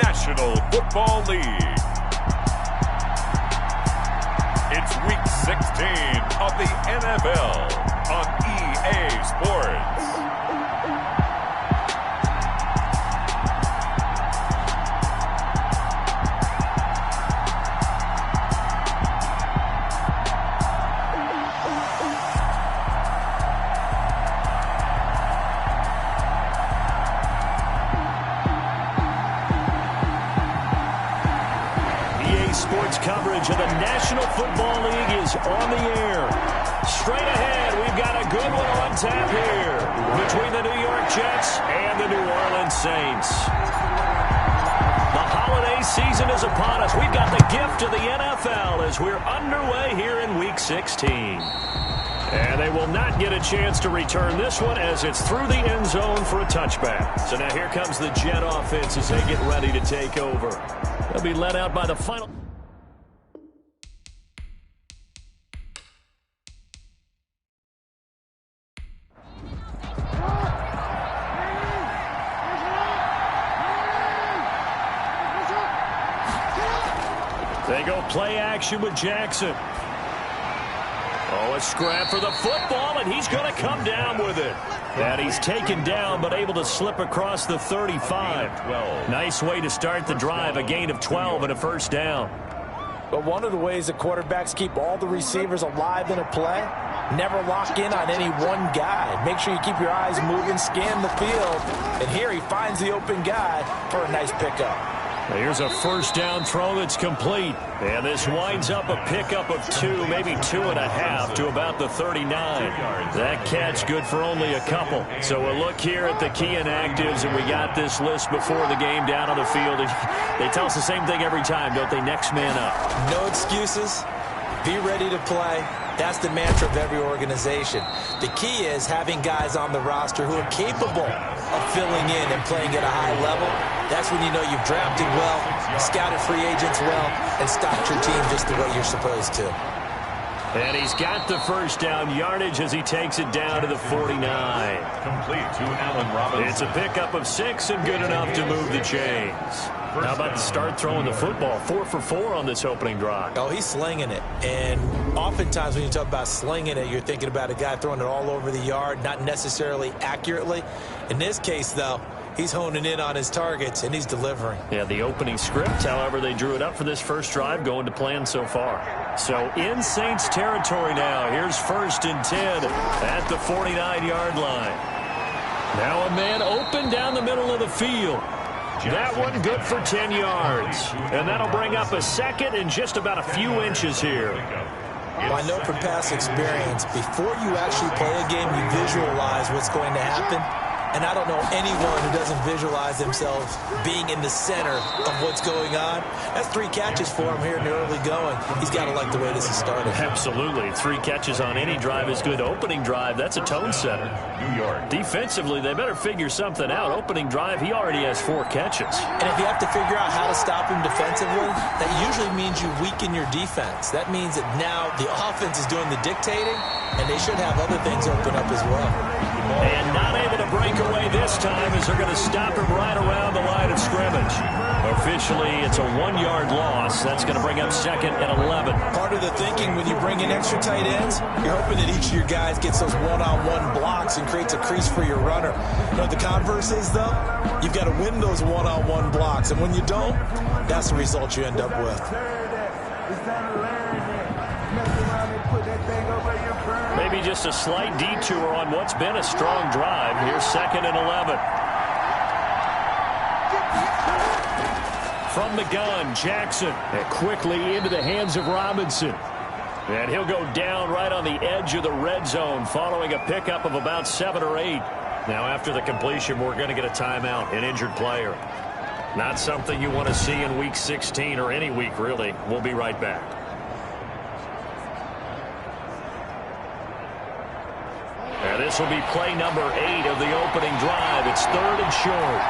National Football League. It's Week 16 of the NFL on EA Sports. Sports coverage of the National Football League is on the air. Straight ahead, we've got a good one on tap here between the New York Jets and the New Orleans Saints. The holiday season is upon us. We've got the gift of the NFL as we're underway here in Week 16. And they will not get a chance to return this one as it's through the end zone for a touchback. So now here comes the Jet offense as they get ready to take over. They'll be led out by the final. They go play action with Jackson. Oh, a scrap for the football, and he's going to come down with it. And he's taken down, but able to slip across the 35. Nice way to start the drive, a gain of 12 and a first down. But one of the ways that quarterbacks keep all the receivers alive in a play, never lock in on any one guy. Make sure you keep your eyes moving, scan the field. And here he finds the open guy for a nice pickup. Here's a first down throw that's complete. And this winds up a pickup of 2, maybe 2.5 to about the 39. That catch good for only a couple. So we'll look here at the key inactives, and we got this list before the game down on the field. And they tell us the same thing every time, don't they? Next man up. No excuses. Be ready to play. That's the mantra of every organization. The key is having guys on the roster who are capable of filling in and playing at a high level. That's when you know you've drafted well, scouted free agents well, and stocked your team just the way you're supposed to. And he's got the first down yardage as he takes it down to the 49. Complete to Allen Robinson. It's a pickup of 6 and good enough to move the chains. How about to start throwing the football? 4 for 4 on this opening drive. Oh, he's slinging it. And oftentimes when you talk about slinging it, you're thinking about a guy throwing it all over the yard, not necessarily accurately. In this case, though, he's honing in on his targets, and he's delivering. Yeah, the opening script, however, they drew it up for this first drive, going to plan so far. So in Saints territory now. Here's 1st and 10 at the 49-yard line. Now a man open down the middle of the field. That one good for 10 yards. And that'll bring up a second and just about a few inches here. Well, I know from past experience, before you actually play a game, you visualize what's going to happen. And I don't know anyone who doesn't visualize themselves being in the center of what's going on. That's 3 catches for him here in the early going. He's got to like the way this is started. Absolutely. 3 catches on any drive is good. Opening drive, that's a tone setter. New York. Defensively, they better figure something out. Opening drive, he already has 4 catches. And if you have to figure out how to stop him defensively, that usually means you weaken your defense. That means that now the offense is doing the dictating, and they should have other things open up as well. And not able to break away this time as they're going to stop him right around the line of scrimmage. Officially, it's a 1-yard loss. That's going to bring up 2nd and 11. Part of the thinking when you bring in extra tight ends, you're hoping that each of your guys gets those one-on-one blocks and creates a crease for your runner. You know what the converse is, though? You've got to win those one-on-one blocks. And when you don't, that's the result you end up with. Maybe just a slight detour on what's been a strong drive. Here's 2nd and 11. From the gun, Jackson. And quickly into the hands of Robinson. And he'll go down right on the edge of the red zone following a pickup of about 7 or 8. Now after the completion, we're going to get a timeout, an injured player. Not something you want to see in Week 16 or any week, really. We'll be right back. And this will be play number 8 of the opening drive. It's 3rd and short.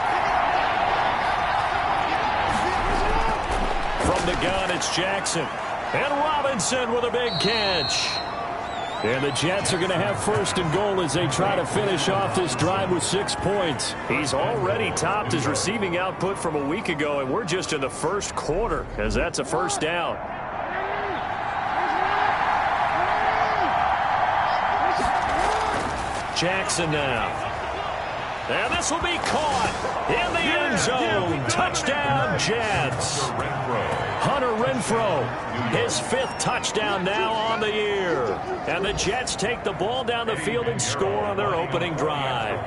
From the gun, it's Jackson. And Robinson with a big catch. And the Jets are going to have first and goal as they try to finish off this drive with 6 points. He's already topped his receiving output from a week ago, and we're just in the first quarter as that's a first down. Jackson now. And this will be caught in the end zone. Touchdown, Jets. Hunter Renfrow, his 5th touchdown now on the year. And the Jets take the ball down the field and score on their opening drive.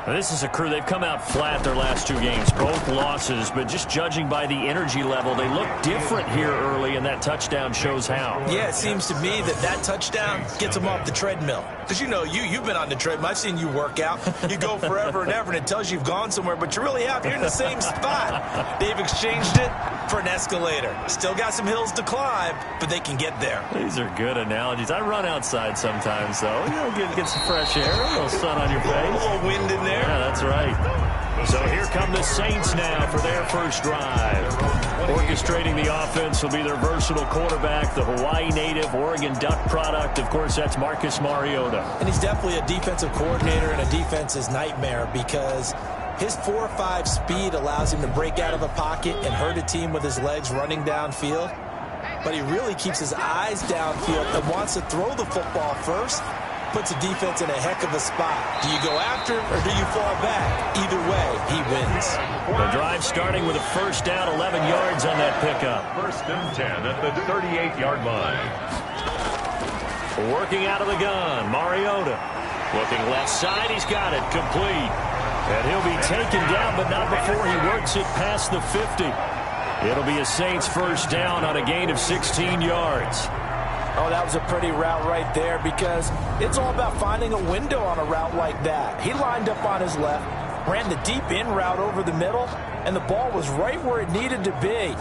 Now, this is a crew, they've come out flat their last 2 games, both losses, but just judging by the energy level, they look different here early, and that touchdown shows how. Yeah, it seems to me that touchdown gets them off the treadmill. Because, you know, you've been on the treadmill. I've seen you work out. You go forever and ever, and it tells you you've gone somewhere, but you really have. You're in the same spot. They've exchanged it for an escalator. Still got some hills to climb, but they can get there. These are good analogies. I run outside sometimes, though. You know, get some fresh air, a little sun on your face. A little wind in there. Yeah, that's right. So here come the Saints now for their first drive. Orchestrating the offense will be their versatile quarterback, the Hawaii native, Oregon Duck product. Of course, that's Marcus Mariota. And he's definitely a defensive coordinator and a defense's nightmare because his 4.5 speed allows him to break out of a pocket and hurt a team with his legs running downfield. But he really keeps his eyes downfield and wants to throw the football first. Puts a defense in a heck of a spot. Do you go after or do you fall back? Either way, he wins. The drive starting with a first down, 11 yards on that pickup. First and 10 at the 38-yard line. Working out of the gun, Mariota. Looking left side, he's got it, complete. And he'll be taken down, but not before he works it past the 50. It'll be a Saints first down on a gain of 16 yards. Oh, that was a pretty route right there because it's all about finding a window on a route like that. He lined up on his left, ran the deep in route over the middle, and the ball was right where it needed to be.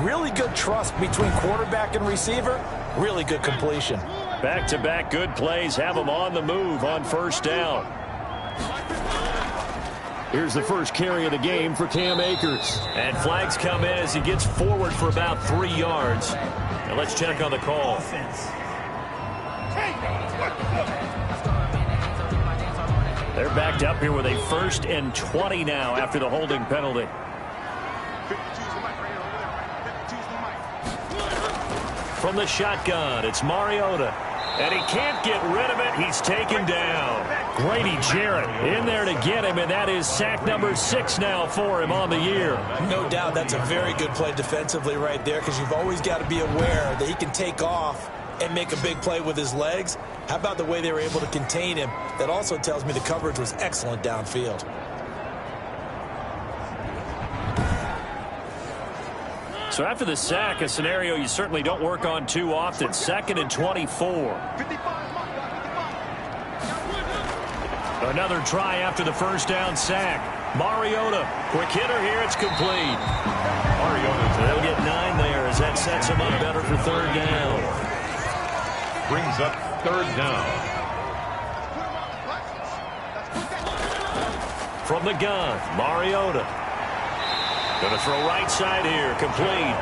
Really good trust between quarterback and receiver. Really good completion. Back-to-back good plays have him on the move on first down. Here's the first carry of the game for Cam Akers. And flags come in as he gets forward for about 3 yards. Now let's check on the call. They're backed up here with a 1st and 20 now after the holding penalty. From the shotgun, it's Mariota. And he can't get rid of it. He's taken down. Grady Jarrett in there to get him, and that is sack number 6 now for him on the year. No doubt that's a very good play defensively right there because you've always got to be aware that he can take off and make a big play with his legs. How about the way they were able to contain him? That also tells me the coverage was excellent downfield. So after the sack, a scenario you certainly don't work on too often. 2nd and 24. Another try after the first down sack. Mariota, quick hitter here, it's complete. Mariota, they'll get 9 there as that sets him up better for 3rd down. Brings up 3rd down. From the gun, Mariota. Going to throw right side here, complete.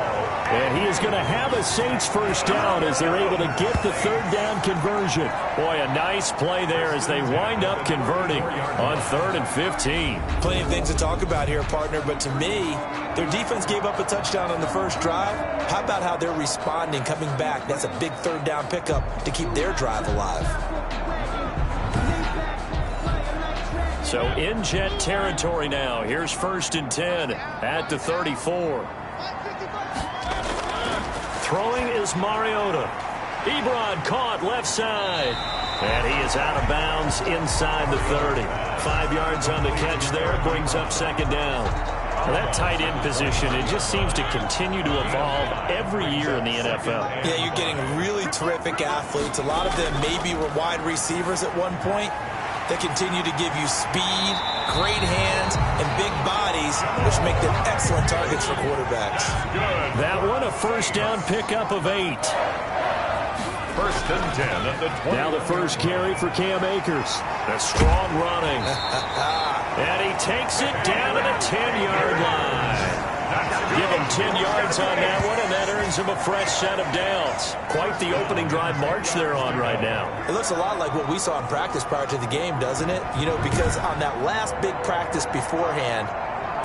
And he is going to have a Saints first down as they're able to get the 3rd down conversion. Boy, a nice play there as they wind up converting on 3rd and 15. Plenty of things to talk about here, partner, but to me, their defense gave up a touchdown on the first drive. How about how they're responding, coming back? That's a big 3rd down pickup to keep their drive alive. So in Jet territory now. Here's 1st and 10 at the 34. Throwing is Mariota. Ebron caught left side. And he is out of bounds inside the 30. 5 yards on the catch there. Brings up 2nd down. Well, that tight end position, it just seems to continue to evolve every year in the NFL. Yeah, you're getting really terrific athletes. A lot of them maybe were wide receivers at one point. They continue to give you speed, great hands, and big bodies, which make them excellent targets for quarterbacks. That one, a first down pickup of 8. 1st and 10 at the 20. Now the first carry for Cam Akers. The strong running. And he takes it down to the 10-yard line. Give him 10 yards on that one, and that earns him a fresh set of downs. Quite the opening drive march they're on right now. It looks a lot like what we saw in practice prior to the game, doesn't it? You know, because on that last big practice beforehand,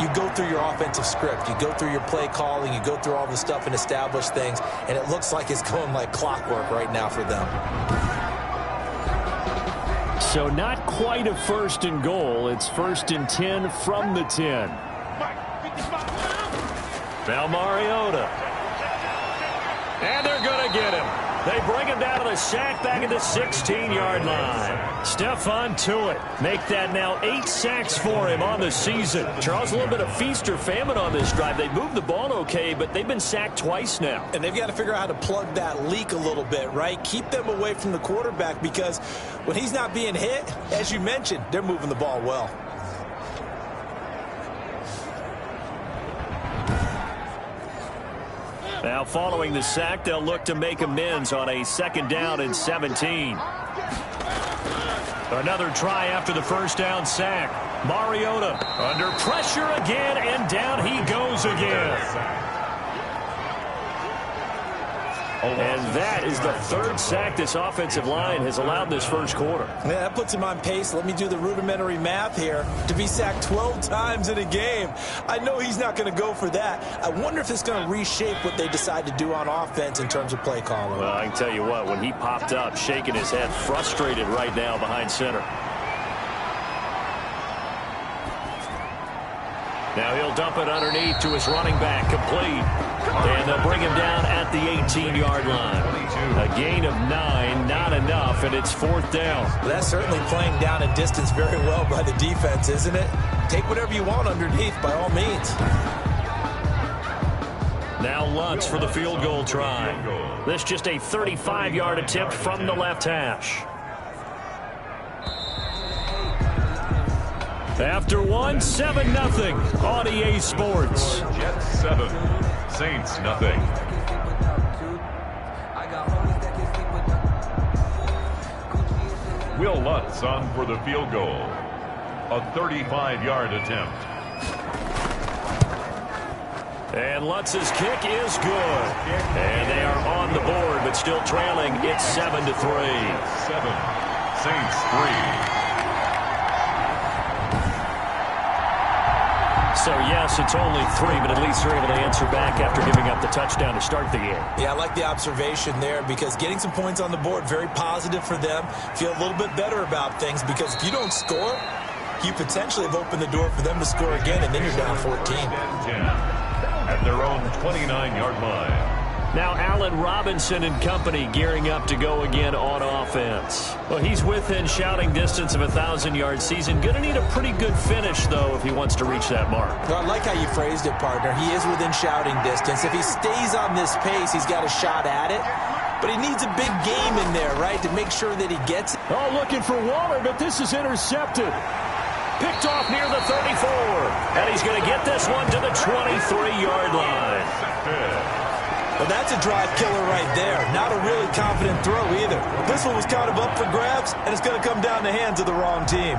you go through your offensive script. You go through your play calling. You go through all the stuff and establish things, and it looks like it's going like clockwork right now for them. So not quite a 1st and goal. It's 1st and 10 from the 10. Now Mariota. And they're going to get him. They bring him down to the sack back at the 16-yard line. Stephon Tuitt make that now 8 sacks for him on the season. Charles, a little bit of feast or famine on this drive. They moved the ball okay, but they've been sacked twice now. And they've got to figure out how to plug that leak a little bit, right? Keep them away from the quarterback because when he's not being hit, as you mentioned, they're moving the ball well. Now following the sack, they'll look to make amends on a 2nd down and 17. Another try after the 1st down sack. Mariota under pressure again, and down he goes again. And that is the 3rd sack this offensive line has allowed this 1st quarter. Yeah, that puts him on pace. Let me do the rudimentary math here. To be sacked 12 times in a game, I know he's not going to go for that. I wonder if it's going to reshape what they decide to do on offense in terms of play calling. Well, I can tell you what, when he popped up, shaking his head, frustrated right now behind center. Now he'll dump it underneath to his running back, complete. And they'll bring him down at the 18-yard line. A gain of 9, not enough, and it's 4th down. Well, that's certainly playing down a distance very well by the defense, isn't it? Take whatever you want underneath, by all means. Now Lutz for the field goal try. This just a 35-yard attempt from the left hash. After one, 7-0 on EA Sports. Jets 7, Saints nothing. Will Lutz on for the field goal. A 35-yard attempt. And Lutz's kick is good. And they are on the board, but still trailing. It's 7-3. 7, Saints 3. So, yes, it's only 3, but at least they're able to answer back after giving up the touchdown to start the game. Yeah, I like the observation there because getting some points on the board, very positive for them. Feel a little bit better about things because if you don't score, you potentially have opened the door for them to score again, and then you're down 14. At their own 29-yard line. Now Allen Robinson and company gearing up to go again on offense. Well, he's within shouting distance of a 1,000-yard season. Going to need a pretty good finish, though, if he wants to reach that mark. Well, I like how you phrased it, partner. He is within shouting distance. If he stays on this pace, he's got a shot at it. But he needs a big game in there, right, to make sure that he gets it. Oh, looking for Waller, but this is intercepted. Picked off near the 34. And he's going to get this one to the 23-yard line. Well, that's a drive killer right there. Not a really confident throw either. This one was kind of up for grabs, and it's going to come down the hands of the wrong team.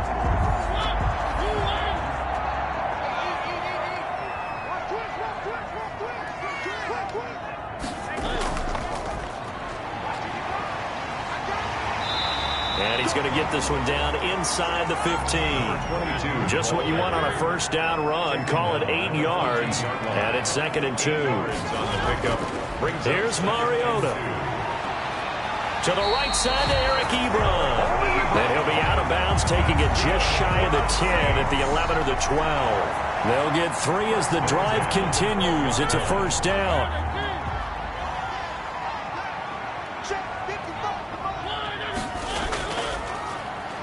And he's going to get this one down inside the 15. Just what you want on a 1st down run. Call it 8 yards. And it's 2nd and 2. Here's Mariota. To the right side to Eric Ebron. And he'll be out of bounds, taking it just shy of the 10 at the 11 or the 12. They'll get 3 as the drive continues. It's a 1st down.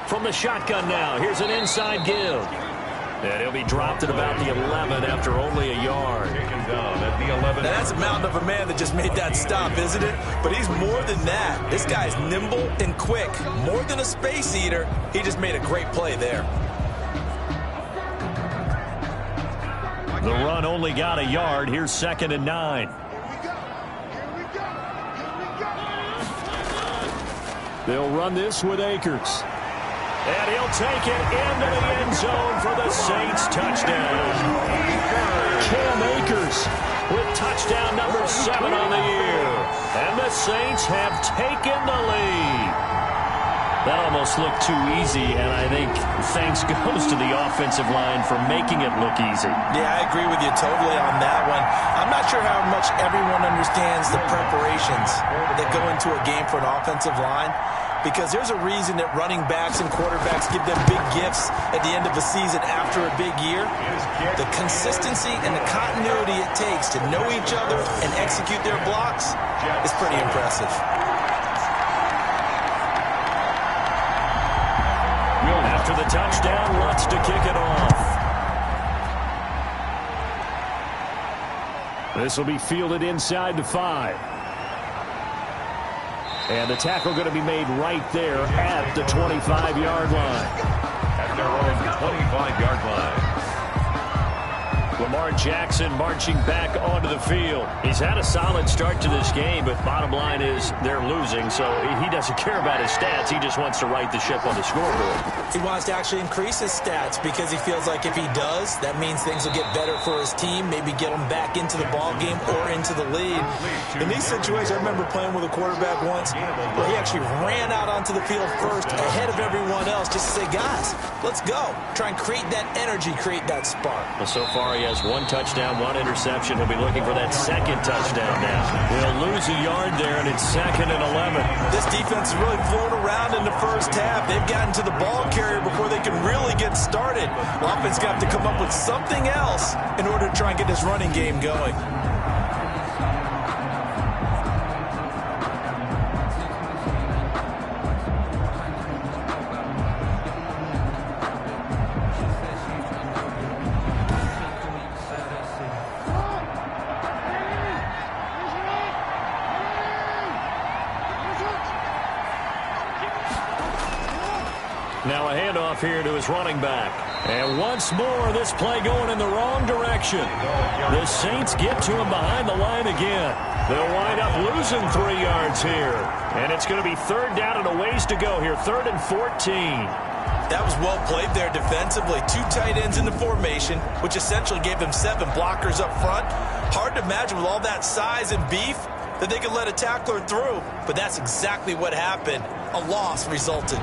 From the shotgun now, here's an inside give. And he'll be dropped at about the 11 after only a yard. Down at the 11. Now, that's a mountain of a man that just made that stop, isn't it? But he's more than that. This guy's nimble and quick. More than a space eater, he just made a great play there. The run only got a yard. Here's 2nd and 9. They'll run this with Akers. And he'll take it into the end zone for the Saints touchdown. Cam Akers with touchdown number 7 on the year. And the Saints have taken the lead. That almost looked too easy, and I think thanks goes to the offensive line for making it look easy. Yeah, I agree with you totally on that one. I'm not sure how much everyone understands the preparations that go into a game for an offensive line, because there's a reason that running backs and quarterbacks give them big gifts at the end of a season after a big year. The consistency and the continuity it takes to know each other and execute their blocks is pretty impressive. After the touchdown, wants to kick it off. This will be fielded inside the 5. And the tackle going to be made right there at the 25-yard line. At their own 25-yard line. Lamar Jackson marching back onto the field. He's had a solid start to this game, but bottom line is they're losing, so he doesn't care about his stats. He just wants to right the ship on the scoreboard. He wants to actually increase his stats because he feels like if he does, that means things will get better for his team, maybe get him back into the ball game or into the lead. In these situations, I remember playing with a quarterback once where he actually ran out onto the field first ahead of everyone else just to say, guys, let's go. Try and create that energy, create that spark. Well, so far he has 1 touchdown, 1 interception. He'll be looking for that 2nd touchdown now. He'll lose a yard there, and it's 2nd and 11. This defense is really flown around in the first half. They've gotten to the ball carrier before they can really get started. The offense got to come up with something else in order to try and get this running game going. Now a handoff here to his running back. And once more, this play going in the wrong direction. The Saints get to him behind the line again. They'll wind up losing 3 yards here. And it's going to be 3rd down and a ways to go here. 3rd and 14. That was well played there defensively. 2 tight ends in the formation, which essentially gave them 7 blockers up front. Hard to imagine with all that size and beef that they could let a tackler through. But that's exactly what happened. A loss resulted.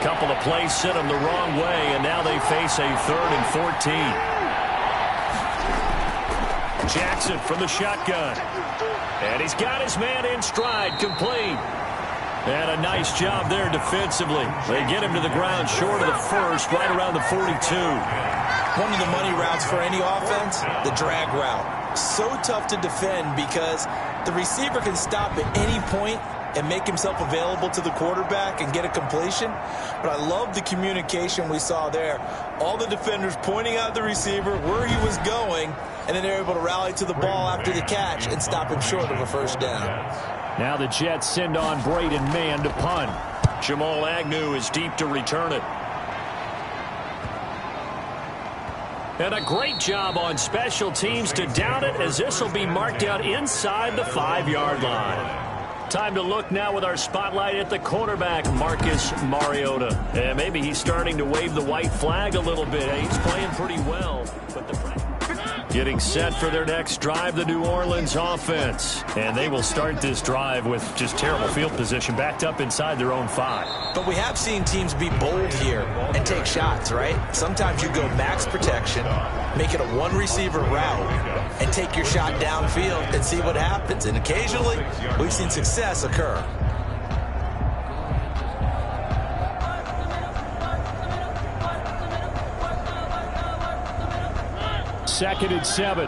Couple of plays sent them the wrong way, and now they face a 3rd and 14. Jackson from the shotgun. And he's got his man in stride, complete. And a nice job there defensively. They get him to the ground short of the 1st, right around the 42. One of the money routes for any offense, the drag route. So tough to defend because the receiver can stop at any point and make himself available to the quarterback and get a completion. But I love the communication we saw there. All the defenders pointing out the receiver where he was going, and then they're able to rally to the ball after the catch and stop him short of a 1st down. Now the Jets send on Braden Mann to punt. Jamal Agnew is deep to return it. And a great job on special teams to down it, as this will be marked out inside the 5-yard line. Time to look now with our spotlight at the quarterback, Marcus Mariota. And maybe he's starting to wave the white flag a little bit. He's playing pretty well. But getting set for their next drive, the New Orleans offense. And they will start this drive with just terrible field position, backed up inside their own 5. But we have seen teams be bold here and take shots, right? Sometimes you go max protection, make it a 1-receiver route, and take your shot downfield and see what happens. And occasionally, we've seen success occur. Second and 7.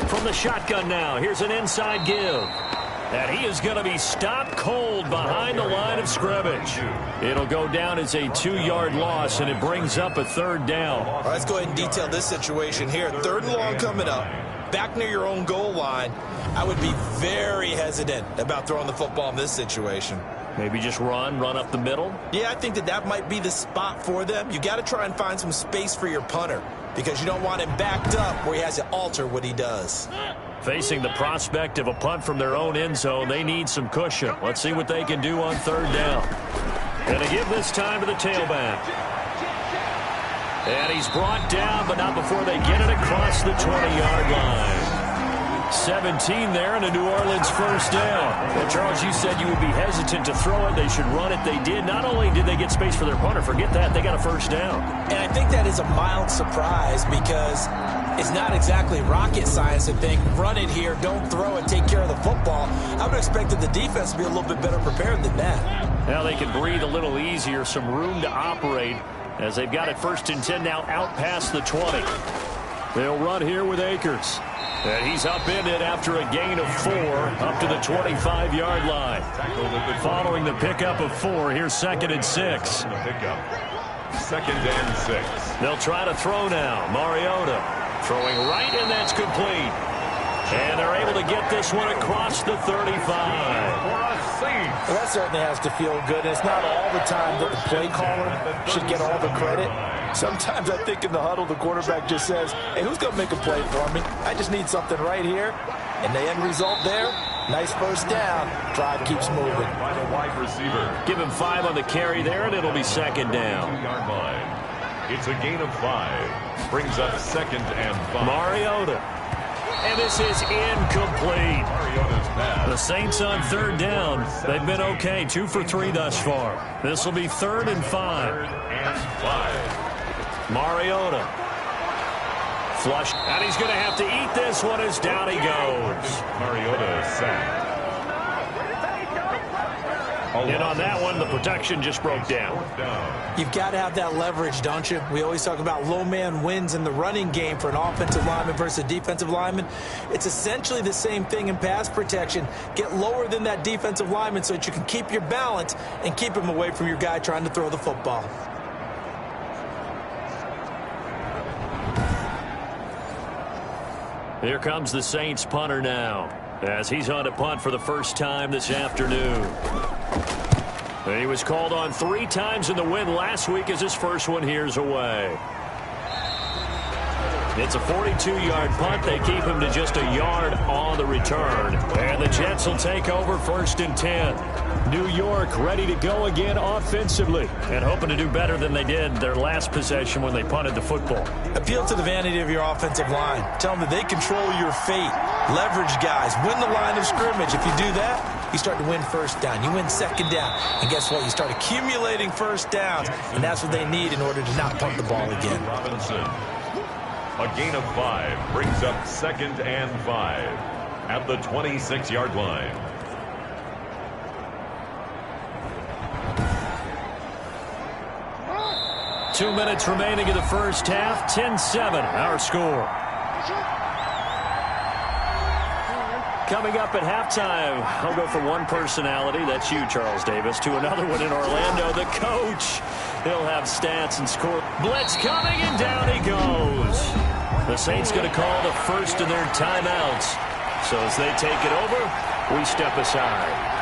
From the shotgun now, here's an inside give. And he is going to be stopped cold behind the line of scrimmage. It'll go down as a 2-yard loss, and it brings up a 3rd down. All right, let's go ahead and detail this situation here. 3rd and long coming up, back near your own goal line. I would be very hesitant about throwing the football in this situation. Maybe just run up the middle? Yeah, I think that might be the spot for them. You got to try and find some space for your punter because you don't want him backed up where he has to alter what he does. Facing the prospect of a punt from their own end zone, they need some cushion. Let's see what they can do on 3rd down. And they give this time to the tailback. And he's brought down, but not before they get it across the 20-yard line. 17 there and a New Orleans first down. Well, Charles, you said you would be hesitant to throw it. They should run it. They did. Not only did they get space for their punter, forget that, they got a first down. And I think that is a mild surprise because it's not exactly rocket science to think, run it here, don't throw it, take care of the football. I would have expected the defense to be a little bit better prepared than that. Now they can breathe a little easier, some room to operate as they've got it 1st and 10 now out past the 20. They'll run here with Akers. And he's upended after a gain of 4 up to the 25-yard line. Following the pickup of 4, here's 2nd and 6. 2nd and 6. They'll try to throw now. Mariota throwing right, and that's complete. And they're able to get this one across the 35. Well, that certainly has to feel good. And it's not all the time that the play caller should get all the credit. Sometimes I think in the huddle, the quarterback just says, hey, who's going to make a play for me? I just need something right here. And the end result there, nice first down. Drive keeps moving. By the wide receiver. Give him 5 on the carry there, and it'll be 2nd down. 2-yard line. It's a gain of 5. Brings up 2nd and 5. Mariota. And this is incomplete. Mariota's pass. The Saints on 3rd down. They've been okay, 2 for 3 thus far. This will be 3rd and 5. 3rd and 5. Mariota. Flush. And he's going to have to eat this one as down he goes. Mariota sacked. And on that one, the protection just broke down. You've got to have that leverage, don't you? We always talk about low man wins in the running game for an offensive lineman versus a defensive lineman. It's essentially the same thing in pass protection. Get lower than that defensive lineman so that you can keep your balance and keep him away from your guy trying to throw the football. Here comes the Saints punter now, as he's on to punt for the first time this afternoon. He was called on 3 times in the win last week as his first one here's away. It's a 42-yard punt. They keep him to just a yard on the return. And the Jets will take over 1st and 10. New York ready to go again offensively and hoping to do better than they did their last possession when they punted the football. Appeal to the vanity of your offensive line. Tell them that they control your fate. Leverage guys. Win the line of scrimmage. If you do that, you start to win first down. You win 2nd down. And guess what? You start accumulating first downs. And that's what they need in order to not punt the ball again. Robinson. A gain of 5 brings up 2nd and 5 at the 26-yard line. Two minutes remaining in the first half. 10-7, our score. Coming up at halftime, I'll go from one personality, that's you, Charles Davis, to another one in Orlando, the coach. He'll have stats and score. Blitz coming, and down he goes. The Saints going to call the first of their timeouts. So as they take it over, we step aside.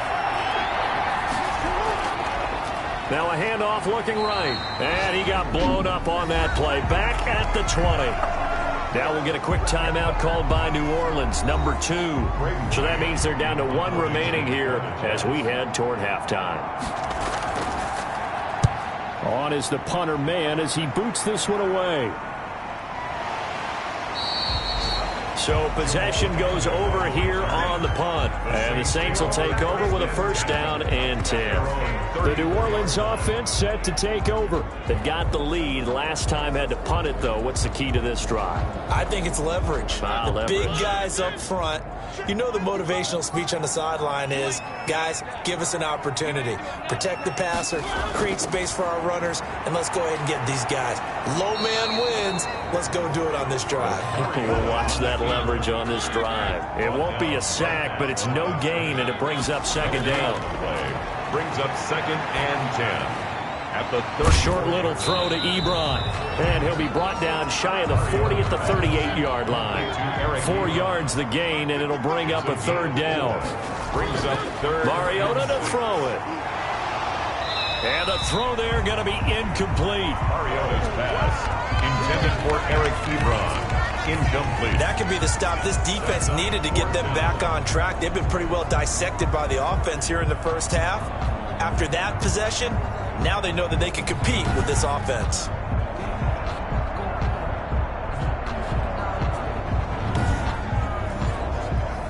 Now a handoff looking right. And he got blown up on that play. Back at the 20. Now we'll get a quick timeout called by New Orleans, number 2. So that means they're down to 1 remaining here as we head toward halftime. On is the punter man as he boots this one away. So possession goes over here on the punt. And the Saints will take over with a 1st down and 10. The New Orleans offense set to take over. They've got the lead. Last time had to punt it, though. What's the key to this drive? I think it's leverage. Leverage. Big guys up front. You know the motivational speech on the sideline is, guys, give us an opportunity. Protect the passer, create space for our runners, and let's go ahead and get these guys. Low man wins. Let's go do it on this drive. We'll watch that leverage on this drive. It won't be a sack, but it's no gain, and it brings up 2nd down. Brings up 2nd and 10. At the short little throw to Ebron. And he'll be brought down shy of the 40 at the 38-yard line. 4 yards the gain, and it'll bring up a 3rd down. Brings up 3rd. Mariota to throw it. And the throw there going to be incomplete. Mariota's pass intended for Eric Ebron. Incomplete. That could be the stop this defense needed to get them back on track. They've been pretty well dissected by the offense here in the first half. After that possession, Now they know that they can compete with this offense.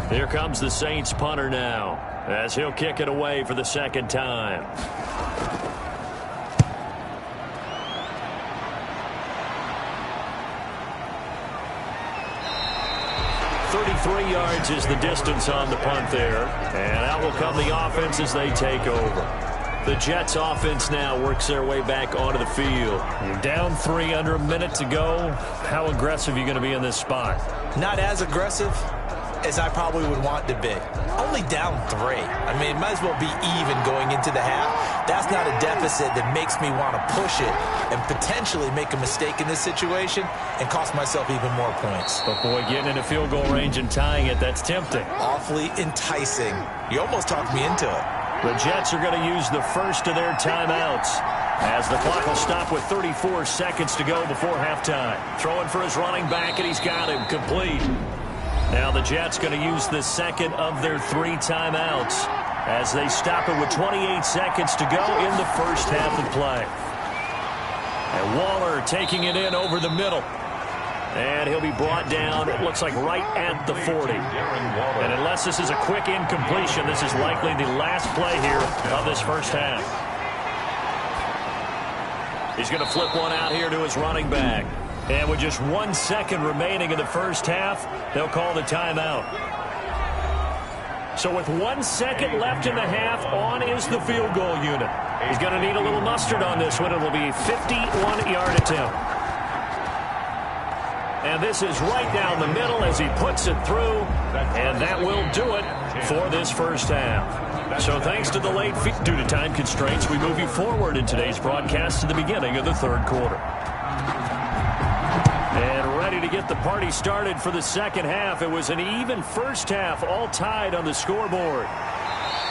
Here comes the Saints punter now, as he'll kick it away for the second time. 33 yards is the distance on the punt there. And out will come the offense as they take over. The Jets offense now works their way back onto the field. You're down 3 under a minute to go. How aggressive are you going to be in this spot? Not as aggressive as I probably would want to be. Only down 3. I mean, it might as well be even going into the half. That's not a deficit that makes me want to push it and potentially make a mistake in this situation and cost myself even more points. But boy, getting into field goal range and tying it, that's tempting. Awfully enticing. You almost talked me into it. The Jets are going to use the first of their timeouts as the clock will stop with 34 seconds to go before halftime. Throwing for his running back, and he's got him complete. Now the Jets going to use the second of their 3 timeouts as they stop it with 28 seconds to go in the first half of play. And Waller taking it in over the middle. And he'll be brought down, it looks like right at the 40. And unless this is a quick incompletion, this is likely the last play here of this first half. He's going to flip one out here to his running back. And with just 1 second remaining in the first half, they'll call the timeout. So with 1 second left in the half, on is the field goal unit. He's going to need a little mustard on this one. It will be a 51-yard attempt. And this is right down the middle as he puts it through. And that will do it for this first half. So thanks to the late fee, due to time constraints, we move you forward in today's broadcast to the beginning of the third quarter. And ready to get the party started for the second half. It was an even first half, all tied on the scoreboard.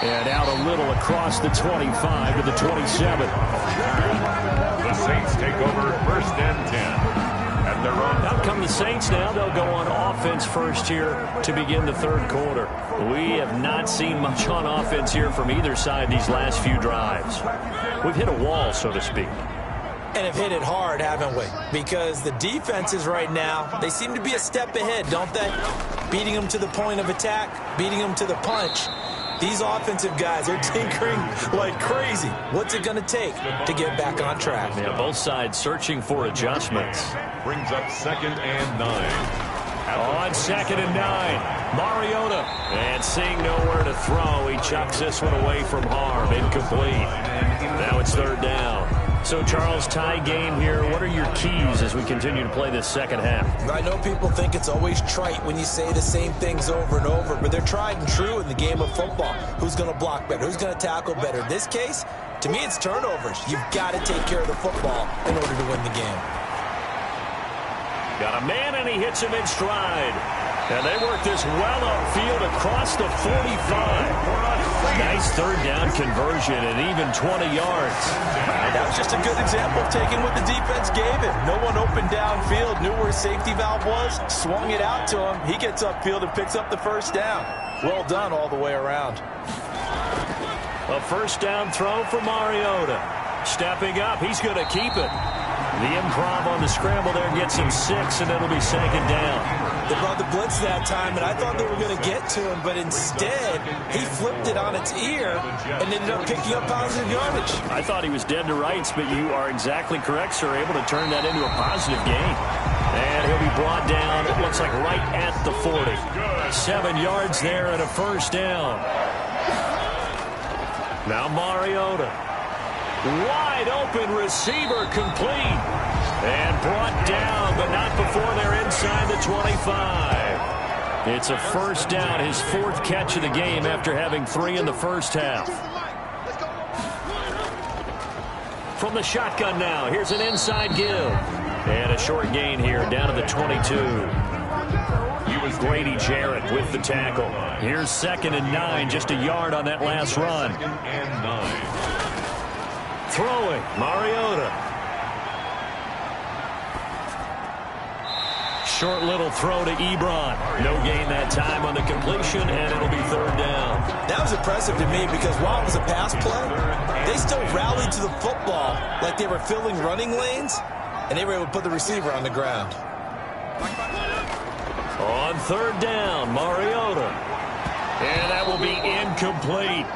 And out a little across the 25 to the 27. The Saints take over first and 10. At their own. Out come the Saints now. They'll go on offense first here to begin the third quarter. We have not seen much on offense here from either side these last few drives. We've hit a wall, so to speak. And have hit it hard, haven't we? Because the defenses right now, they seem to be a step ahead, don't they? Beating them to the point of attack, beating them to the punch. These offensive guys are tinkering like crazy. What's it going to take to get back on track? Yeah, both sides searching for adjustments. Brings up second and 9. On second and 9, Mariota. And seeing nowhere to throw, he chucks this one away from harm. Incomplete. Now it's third down. So, Charles, tie game here. What are your keys as we continue to play this second half? I know people think it's always trite when you say the same things over and over, but they're tried and true in the game of football. Who's going to block better? Who's going to tackle better? In this case, to me, it's turnovers. You've got to take care of the football in order to win the game. Got a man, and he hits him in stride. And they work this well upfield across the 45. Nice third down conversion and even 20 yards. That was just a good example of taking what the defense gave him. No one opened downfield, knew where his safety valve was, swung it out to him. He gets upfield and picks up the first down. Well done all the way around. A first down throw for Mariota. Stepping up, he's going to keep it. The improv on the scramble there gets him 6, and it'll be second down. They brought the blitz that time, and I thought they were going to get to him, but instead, he flipped it on its ear and ended up picking up positive yardage. I thought he was dead to rights, but you are exactly correct, sir, able to turn that into a positive gain. And he'll be brought down, it looks like right at the 40. 7 yards there and a first down. Now Mariota. Wide open receiver complete. And brought down, but not before they're inside the 25. It's a first down, his 4th catch of the game after having 3 in the first half. From the shotgun now, here's an inside give. And a short gain here down to the 22. He was Grady Jarrett with the tackle. Here's second and 9, just a yard on that last run. Throwing, Mariota. short little throw to Ebron. No gain that time on the completion, and it'll be third down. That was impressive to me because while it was a pass play, they still rallied to the football like they were filling running lanes, and they were able to put the receiver on the ground. On third down, Mariota. And that will be incomplete.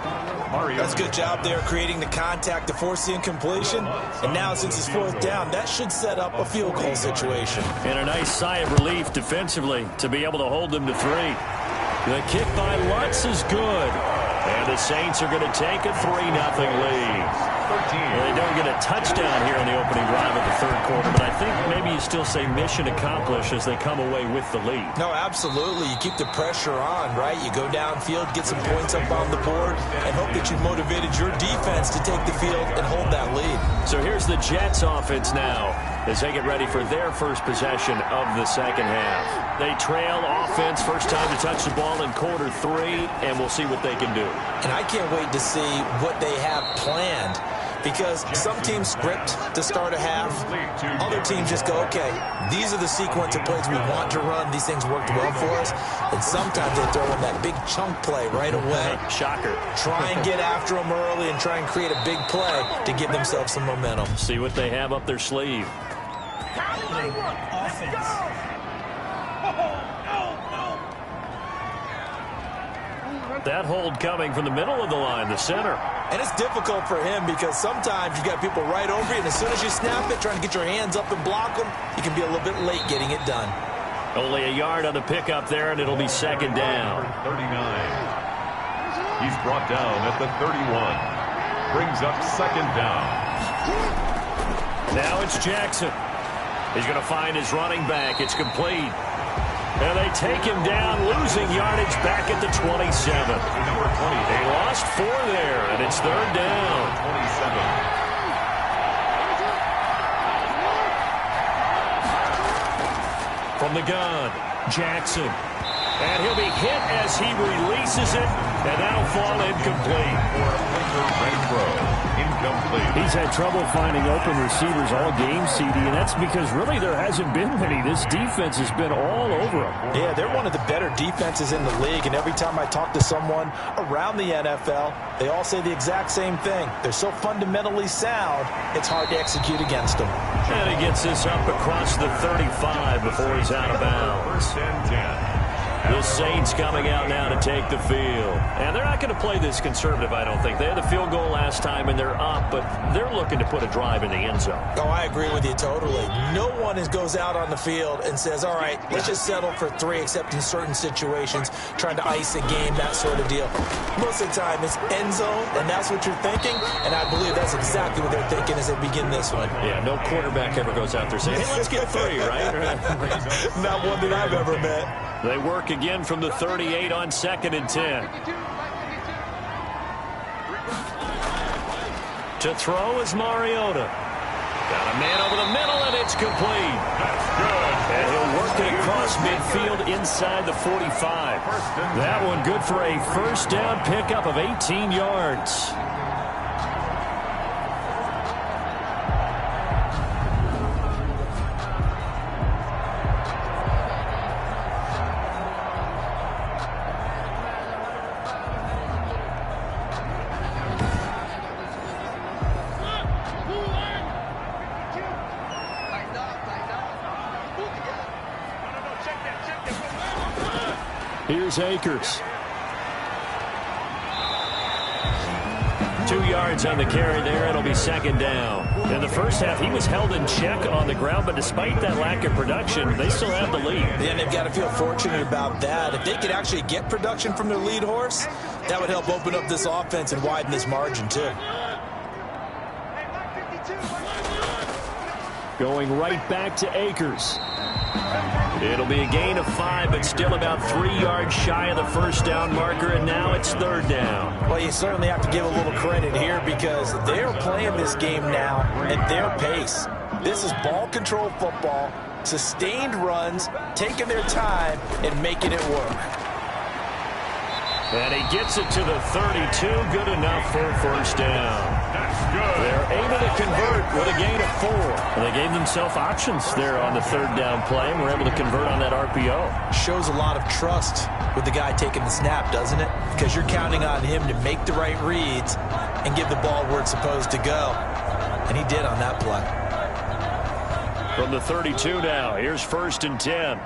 That's a good job there creating the contact to force the incompletion. And now since it's fourth down, that should set up a field goal situation. And a nice sigh of relief defensively to be able to hold them to 3. The kick by Lutz is good. And the Saints are going to take a 3-0 lead. Well, they don't get a touchdown here on the opening drive of the third quarter, but I think maybe you still say mission accomplished as they come away with the lead. No, absolutely. You keep the pressure on, right? You go downfield, get some points up on the board, and hope that you've motivated your defense to take the field and hold that lead. So here's the Jets offense now as they get ready for their first possession of the second half. They trail offense, first time to touch the ball in quarter 3, and we'll see what they can do. And I can't wait to see what they have planned. Because some teams script to start a half. Other teams just go, okay, these are the sequence of plays we want to run. These things worked well for us. And sometimes they throw in that big chunk play right away. Shocker. Try and get after them early and try and create a big play to give themselves some momentum. See what they have up their sleeve. Offense. That hold coming from the middle of the line, the center. And it's difficult for him because sometimes you've got people right over you, and as soon as you snap it, trying to get your hands up and block them, you can be a little bit late getting it done. Only a yard on the pickup there, and it'll be second down. 39. He's brought down at the 31. Brings up second down. Now it's Jackson. He's going to find his running back. It's complete. And they take him down, losing yardage back at the 27. Number 20. They lost 4 there, and it's third down. 27. From the gun, Jackson. And he'll be hit as he releases it, and that'll fall incomplete. Incomplete. He's had trouble finding open receivers all game, CD, and that's because really there hasn't been many. This defense has been all over them. Yeah, they're one of the better defenses in the league, and every time I talk to someone around the NFL, they all say the exact same thing. They're so fundamentally sound, it's hard to execute against them. And he gets this up across the 35 before he's out of bounds. First and 10. The Saints coming out now to take the field. And they're not going to play this conservative, I don't think. They had the field goal last time, and they're up, but they're looking to put a drive in the end zone. Oh, I agree with you totally. No one goes out on the field and says, all right, let's just settle for 3, except in certain situations, trying to ice a game, that sort of deal. Most of the time, it's end zone, and that's what you're thinking, and I believe that's exactly what they're thinking as they begin this one. Yeah, no quarterback ever goes out there saying, hey, let's get 3, right? Not one that I've ever met. They work again from the 38 on second and 10. To throw is Mariota. Got a man over the middle, and it's complete. That's good. And he'll work it across midfield inside the 45. That one good for a first down pickup of 18 yards. Here's Akers. 2 yards on the carry there. It'll be second down. In the first half, he was held in check on the ground, but despite that lack of production, they still have the lead. Yeah, they've got to feel fortunate about that. If they could actually get production from their lead horse, that would help open up this offense and widen this margin, too. Going right back to Akers. It'll be a gain of 5, but still about 3 yards shy of the first down marker, and now it's third down. Well, you certainly have to give a little credit here because they're playing this game now at their pace. This is ball control football, sustained runs, taking their time, and making it work. And he gets it to the 32, good enough for a first down. good. They're able to convert with a gain of 4. Well, they gave themselves options there on the third down play and were able to convert on that RPO. Shows a lot of trust with the guy taking the snap, doesn't it? Because you're counting on him to make the right reads and give the ball where it's supposed to go. And he did on that play. From the 32 now, here's 1st and 10.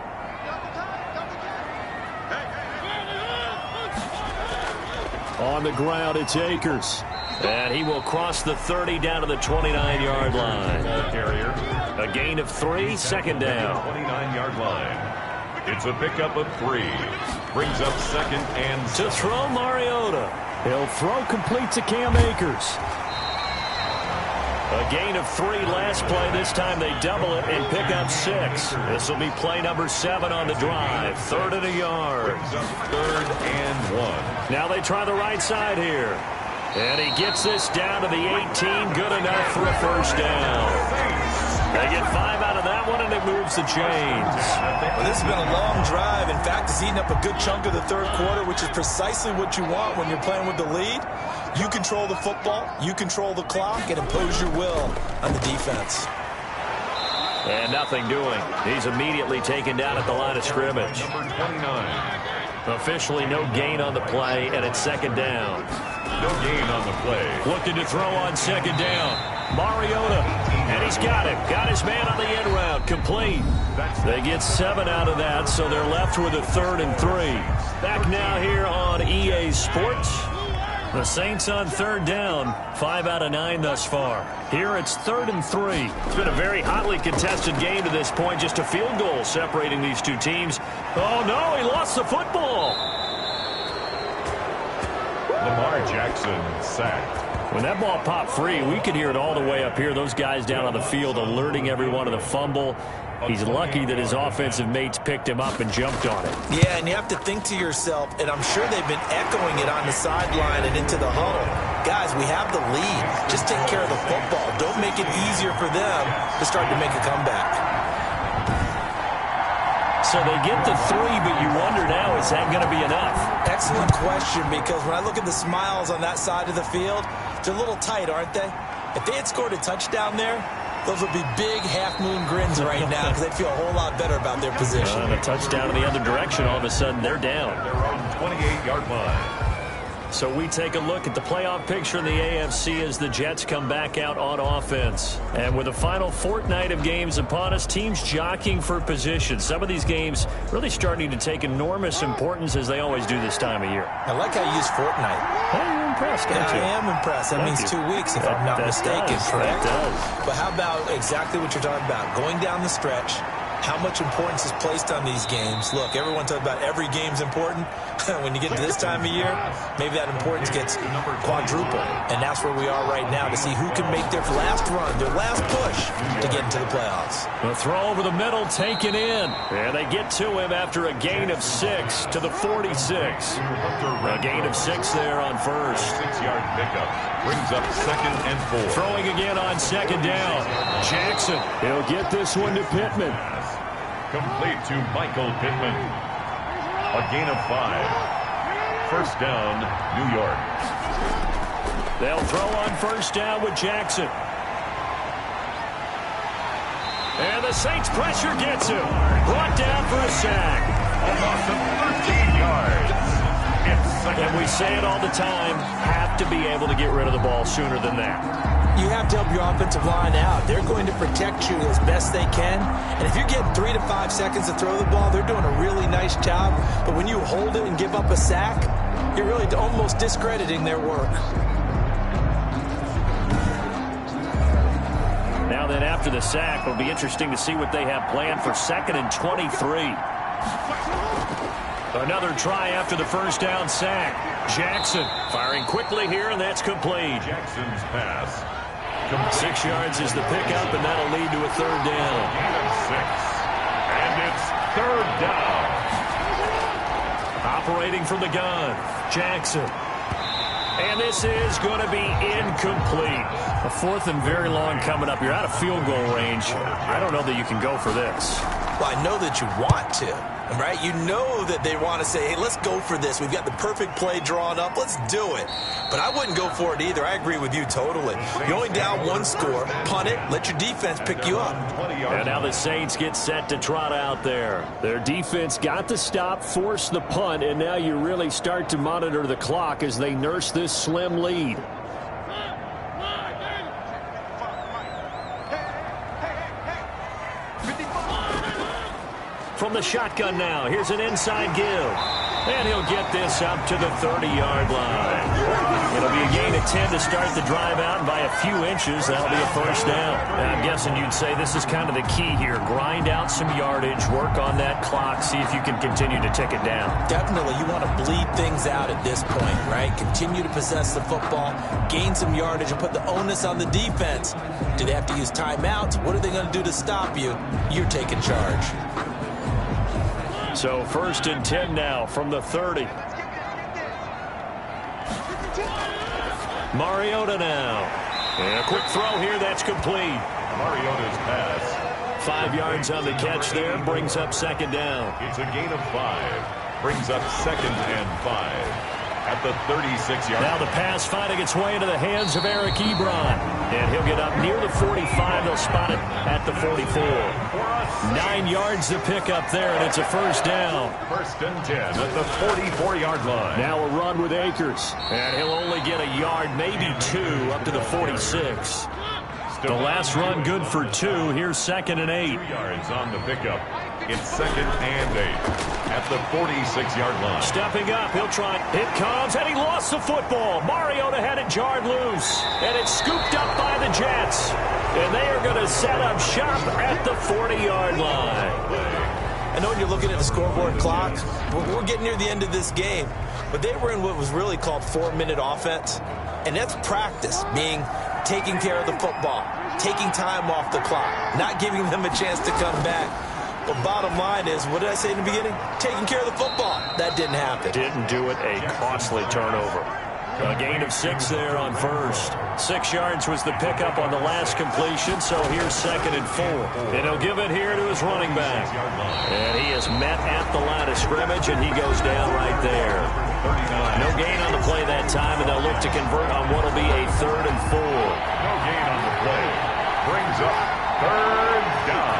On the ground, it's Akers. And he will cross the 30 down to the 29-yard line. A gain of 3, 2nd down. 29-yard line. It's a pickup of 3. Brings up 2nd and 7. To throw Mariota. He'll throw complete to Cam Akers. A gain of 3 last play. This time they double it and pick up 6. This will be play number 7 on the drive. 3rd and a yard. 3rd and 1. Now they try the right side here. And he gets this down to the 18. Good enough for a 1st down. They get 5 out of that one, and it moves the chains. Well, this has been a long drive. In fact, it's eaten up a good chunk of the 3rd quarter, which is precisely what you want when you're playing with the lead. You control the football, you control the clock, and impose your will on the defense. And nothing doing. He's immediately taken down at the line of scrimmage. Number 29. Officially no gain on the play, and it's 2nd down. No gain on the play. Looking to throw on 2nd down. Mariota, and he's got him. Got his man on the end route, complete. They get 7 out of that, so they're left with a 3rd and 3. Back now here on EA Sports. The Saints on 3rd down, 5 out of 9 thus far. Here it's 3rd and 3. It's been a very hotly contested game to this point. Just a field goal separating these two teams. Oh, no, he lost the football. Lamar Jackson sacked. When that ball popped free, we could hear it all the way up here. Those guys down on the field alerting everyone of the fumble. He's lucky that his offensive mates picked him up and jumped on it. Yeah, and you have to think to yourself, and I'm sure they've been echoing it on the sideline and into the huddle. Guys, we have the lead. Just take care of the football. Don't make it easier for them to start to make a comeback. So they get the 3, but you wonder now, is that going to be enough? Excellent question, because when I look at the smiles on that side of the field, they're a little tight, aren't they? If they had scored a touchdown there, those would be big half-moon grins right now because they'd feel a whole lot better about their position. And a touchdown in the other direction, all of a sudden they're down. They're on 28-yard line. So we take a look at the playoff picture in the AFC as the Jets come back out on offense. And with the final fortnight of games upon us, teams jockeying for position. Some of these games really starting to take enormous importance as they always do this time of year. I like how you use fortnight. Hey, you're impressed, aren't you? I am impressed. That means 2 weeks, if I'm not mistaken, correct? That does. But how about exactly what you're talking about? Going down the stretch, how much importance is placed on these games. Look, everyone talks about every game's important. When you get to this time of year, maybe that importance gets quadrupled. And that's where we are right now to see who can make their last run, their last push to get into the playoffs. The throw over the middle taken in. And they get to him after a gain of 6 to the 46. A gain of 6 there on first. 6-yard pickup. Brings up 2nd and 4. Throwing again on 2nd down. Jackson. He'll get this one to Pittman. Complete to Michael Pittman. A gain of 5. 1st down, New York. They'll throw on 1st down with Jackson. And the Saints pressure gets him. Brought down for a sack. A loss of 13 yards. It's 2nd. And we say it all the time, have to be able to get rid of the ball sooner than that. You have to help your offensive line out. They're going to protect you as best they can. And if you're getting 3 to 5 seconds to throw the ball, they're doing a really nice job. But when you hold it and give up a sack, you're really almost discrediting their work. Now then, after the sack, it'll be interesting to see what they have planned for 2nd and 23. Another try after the 1st down sack. Jackson firing quickly here, and that's complete. Jackson's pass. 6 yards is the pickup, and that'll lead to a 3rd down. Gain of 6. And it's 3rd down. Operating from the gun, Jackson. And this is going to be incomplete. A 4th and very long coming up. You're out of field goal range. I don't know that you can go for this. Well, I know that you want to, right? You know that they want to say, hey, let's go for this. We've got the perfect play drawn up. Let's do it. But I wouldn't go for it either. I agree with you totally. You're only down one score. Punt it. Let your defense pick you up. And now the Saints get set to trot out there. Their defense got the stop, forced the punt, and now you really start to monitor the clock as they nurse this slim lead. From the shotgun now, here's an inside give. And he'll get this up to the 30-yard line. It'll be a gain of 10 to start the drive out, and by a few inches, that'll be a first down. And I'm guessing you'd say this is kind of the key here. Grind out some yardage, work on that clock, see if you can continue to tick it down. Definitely, you want to bleed things out at this point, right? Continue to possess the football, gain some yardage, and put the onus on the defense. Do they have to use timeouts? What are they going to do to stop you? You're taking charge. So 1st and 10 now from the 30. Mariota now. And a quick throw here, that's complete. Mariota's pass. 5 yards on the catch there, brings up 2nd down. It's a gain of 5. Brings up 2nd and 5. At the 36-yard. Now the pass finding its way into the hands of Eric Ebron. And he'll get up near the 45. They'll spot it at the 44. 9 yards to pick up there, and it's a first down. 1st and 10 at the 44-yard line. Now a run with Akers. And he'll only get a yard, maybe 2, up to the 46. The last run good for 2. Here's 2nd and 8. 2 yards on the pickup. It's 2nd and 8 at the 46-yard line. Stepping up, he'll try. It comes, and he lost the football. Mariota had it jarred loose, and it's scooped up by the Jets. And they are going to set up shop at the 40-yard line. I know when you're looking at the scoreboard clock, we're getting near the end of this game, but they were in what was really called 4-minute offense, and that's practice, being taking care of the football, taking time off the clock, not giving them a chance to come back. But bottom line is, what did I say in the beginning? Taking care of the football. That didn't happen. Didn't do it. A costly turnover. A gain of 6 there on 1st. 6 yards was the pickup on the last completion, so here's 2nd and 4. And he'll give it here to his running back. And he is met at the line of scrimmage, and he goes down right there. No gain on the play that time, and they'll look to convert on what will be a 3rd and 4. No gain on the play. Brings up 3rd down.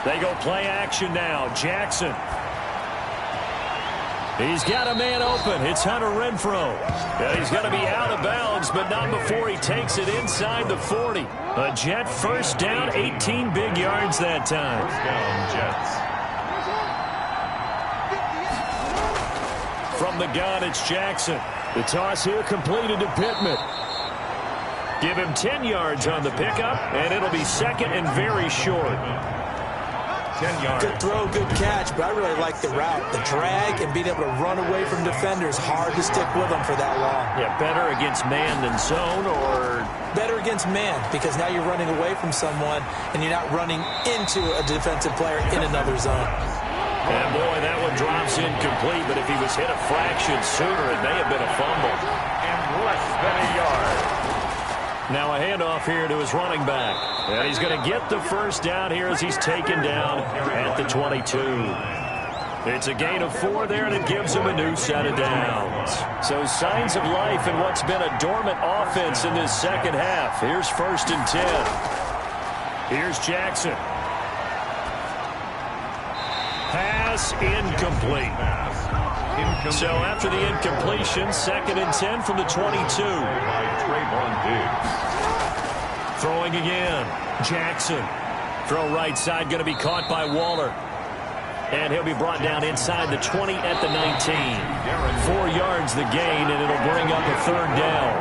They go play action now. Jackson. He's got a man open. It's Hunter Renfrow. And he's going to be out of bounds, but not before he takes it inside the 40. A Jet first down, 18 big yards that time. First down, Jets. From the gun, it's Jackson. The toss here completed to Pittman. Give him 10 yards on the pickup, and it'll be 2nd and very short. 10 yards. Good throw, good catch, but I really like the route. The drag and being able to run away from defenders, hard to stick with them for that long. Yeah, better against man than zone, or? Better against man, because now you're running away from someone and you're not running into a defensive player in another zone. And boy, that one drops incomplete, but if he was hit a fraction sooner, it may have been a fumble. And less than a yard. Now a handoff here to his running back. And he's going to get the first down here as he's taken down at the 22. It's a gain of 4 there, and it gives him a new set of downs. So signs of life in what's been a dormant offense in this second half. Here's 1st and 10. Here's Jackson. Pass incomplete. So after the incompletion, 2nd and 10 from the 22. Throwing again. Jackson. Throw right side, going to be caught by Waller. And he'll be brought down inside the 20 at the 19. 4 yards the gain, and it'll bring up a 3rd down.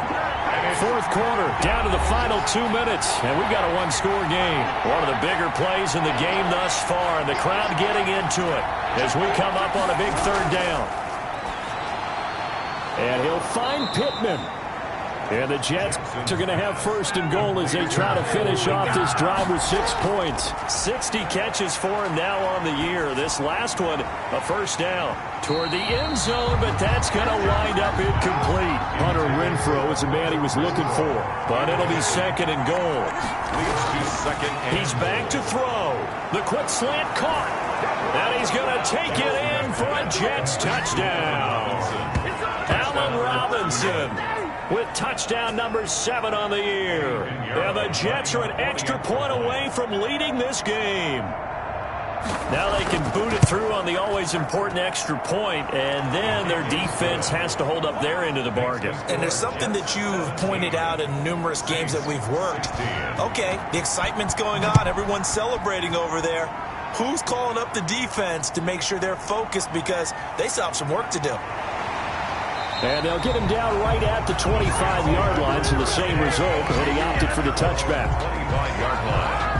4th quarter, down to the final 2 minutes, and we've got a 1-score game. One of the bigger plays in the game thus far, and the crowd getting into it as we come up on a big 3rd down. And he'll find Pittman. And the Jets are going to have first and goal as they try to finish off this drive with 6 points. 60 catches for him now on the year. This last one, a first down toward the end zone, but that's going to wind up incomplete. Hunter Renfrow is the man he was looking for. But it'll be second and goal. Leads to second and He's back to throw. The quick slant caught. And he's going to take it in for a Jets touchdown. Allen Robinson with touchdown number 7 on the year. And the Jets are an extra point away from leading this game. Now they can boot it through on the always important extra point, and then their defense has to hold up their end of the bargain. And there's something that you've pointed out in numerous games that we've worked. Okay, the excitement's going on. Everyone's celebrating over there. Who's calling up the defense to make sure they're focused, because they still have some work to do. And they'll get him down right at the 25-yard line, so the same result, but he opted for the touchback. 25-yard line.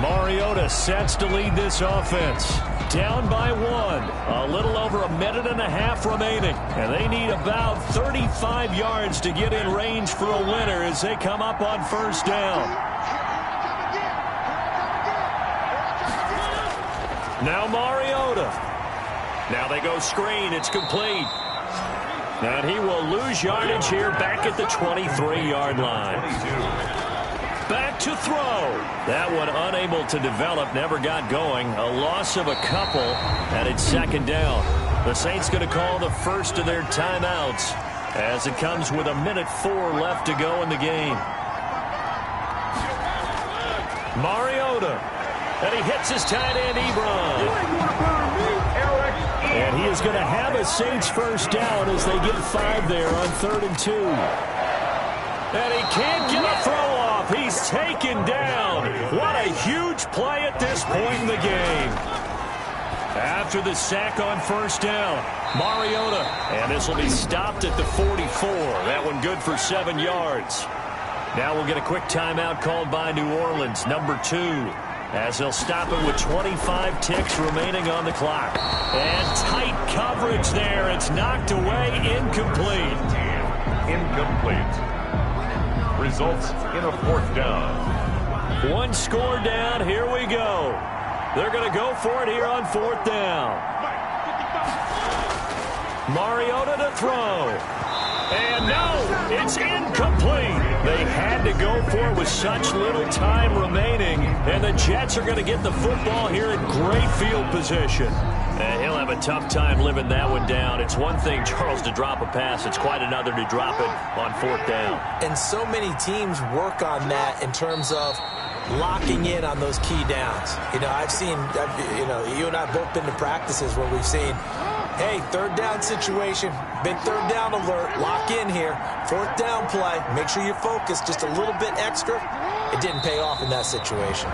Mariota sets to lead this offense. Down by 1. A little over a minute and a half remaining. And they need about 35 yards to get in range for a winner as they come up on first down. Now Mariota. Now they go screen. It's complete. And he will lose yardage here back at the 23-yard line. 22. Back to throw. That one unable to develop, never got going. A loss of a couple, and it's second down. The Saints going to call the first of their timeouts as it comes with a minute 4 left to go in the game. Mariota. And he hits his tight end, Ebron. And he is going to have a Saints first down as they get 5 there on 3rd and 2. And he can't get a throw off. He's taken down. What a huge play at this point in the game. After the sack on first down, Mariota. And this will be stopped at the 44. That one good for 7 yards. Now we'll get a quick timeout called by New Orleans, number 2. As they'll stop it with 25 ticks remaining on the clock. And tight coverage there. It's knocked away, incomplete. Incomplete. Results in a 4th down. 1 score down. Here we go. They're going to go for it here on 4th down. Mariota to throw. And no, it's incomplete. They had to go for it with such little time remaining. And the Jets are going to get the football here in great field position. And he'll have a tough time living that one down. It's one thing, Charles, to drop a pass. It's quite another to drop it on 4th down. And so many teams work on that in terms of locking in on those key downs. You know, I've seen, you and I have both been to practices where we've seen, hey, 3rd down situation, big 3rd down alert, lock in here, 4th down play, make sure you're focused just a little bit extra. It didn't pay off in that situation.